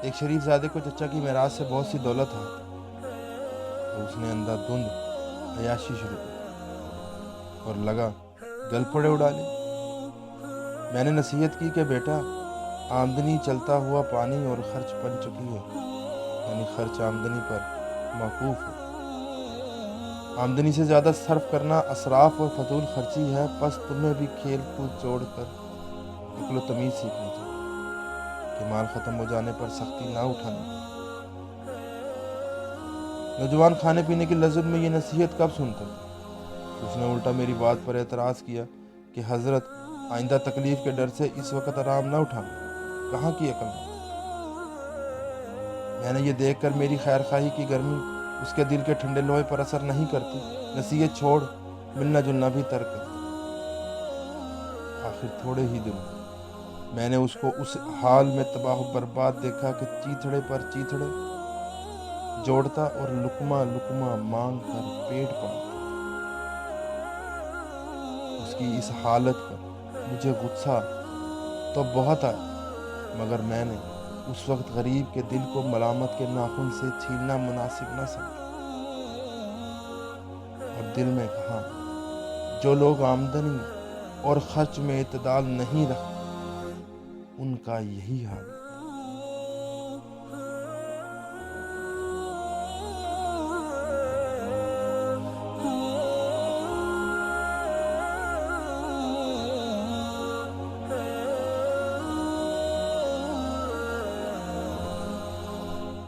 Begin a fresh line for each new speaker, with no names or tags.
ایک شریف زادے کو چچا کی میراث سے بہت سی دولت ہے تو اس نے اندھا دھند عیاشی شروع کی اور لگا گل پھڑے اڑا لے۔ میں نے نصیحت کی کہ بیٹا آمدنی چلتا ہوا پانی اور خرچ بن چکی ہے، یعنی خرچ آمدنی پر موقوف ہے۔ آمدنی سے زیادہ صرف کرنا اسراف اور فضول خرچی ہے، پس تمہیں بھی کھیل کود چھوڑ کر عقل و تمیز سیکھنی چاہیے کہ مال ختم ہو جانے پر سختی نہ اٹھانی۔ نوجوان کھانے پینے کی لذت میں یہ نصیحت کب سنتا تھا؟ اس نے الٹا میری بات پر اعتراض کیا کہ حضرت آئندہ تکلیف کے ڈر سے اس وقت آرام نہ اٹھانا، کہاں کی عقل مند۔ میں نے یہ دیکھ کر میری خیر خواہی کی گرمی اس کے دل کے ٹھنڈے لوہے پر اثر نہیں کرتی، نصیحت چھوڑ ملنا جلنا بھی ترک کر دیا۔ آخر تھوڑے ہی دنوں میں نے اس کو اس حال میں تباہ و برباد دیکھا کہ چیتھڑے پر چیتھڑے جوڑتا اور لقمہ لقمہ مانگ کر پیٹ پالتا۔ اس کی اس حالت پر مجھے غصہ تو بہت آیا، مگر میں نے اس وقت غریب کے دل کو ملامت کے ناخن سے چھیلنا مناسب نہ سمجھا اور دل میں کہا جو لوگ آمدنی اور خرچ میں اعتدال نہیں رکھتے ان کا یہی حال ہے۔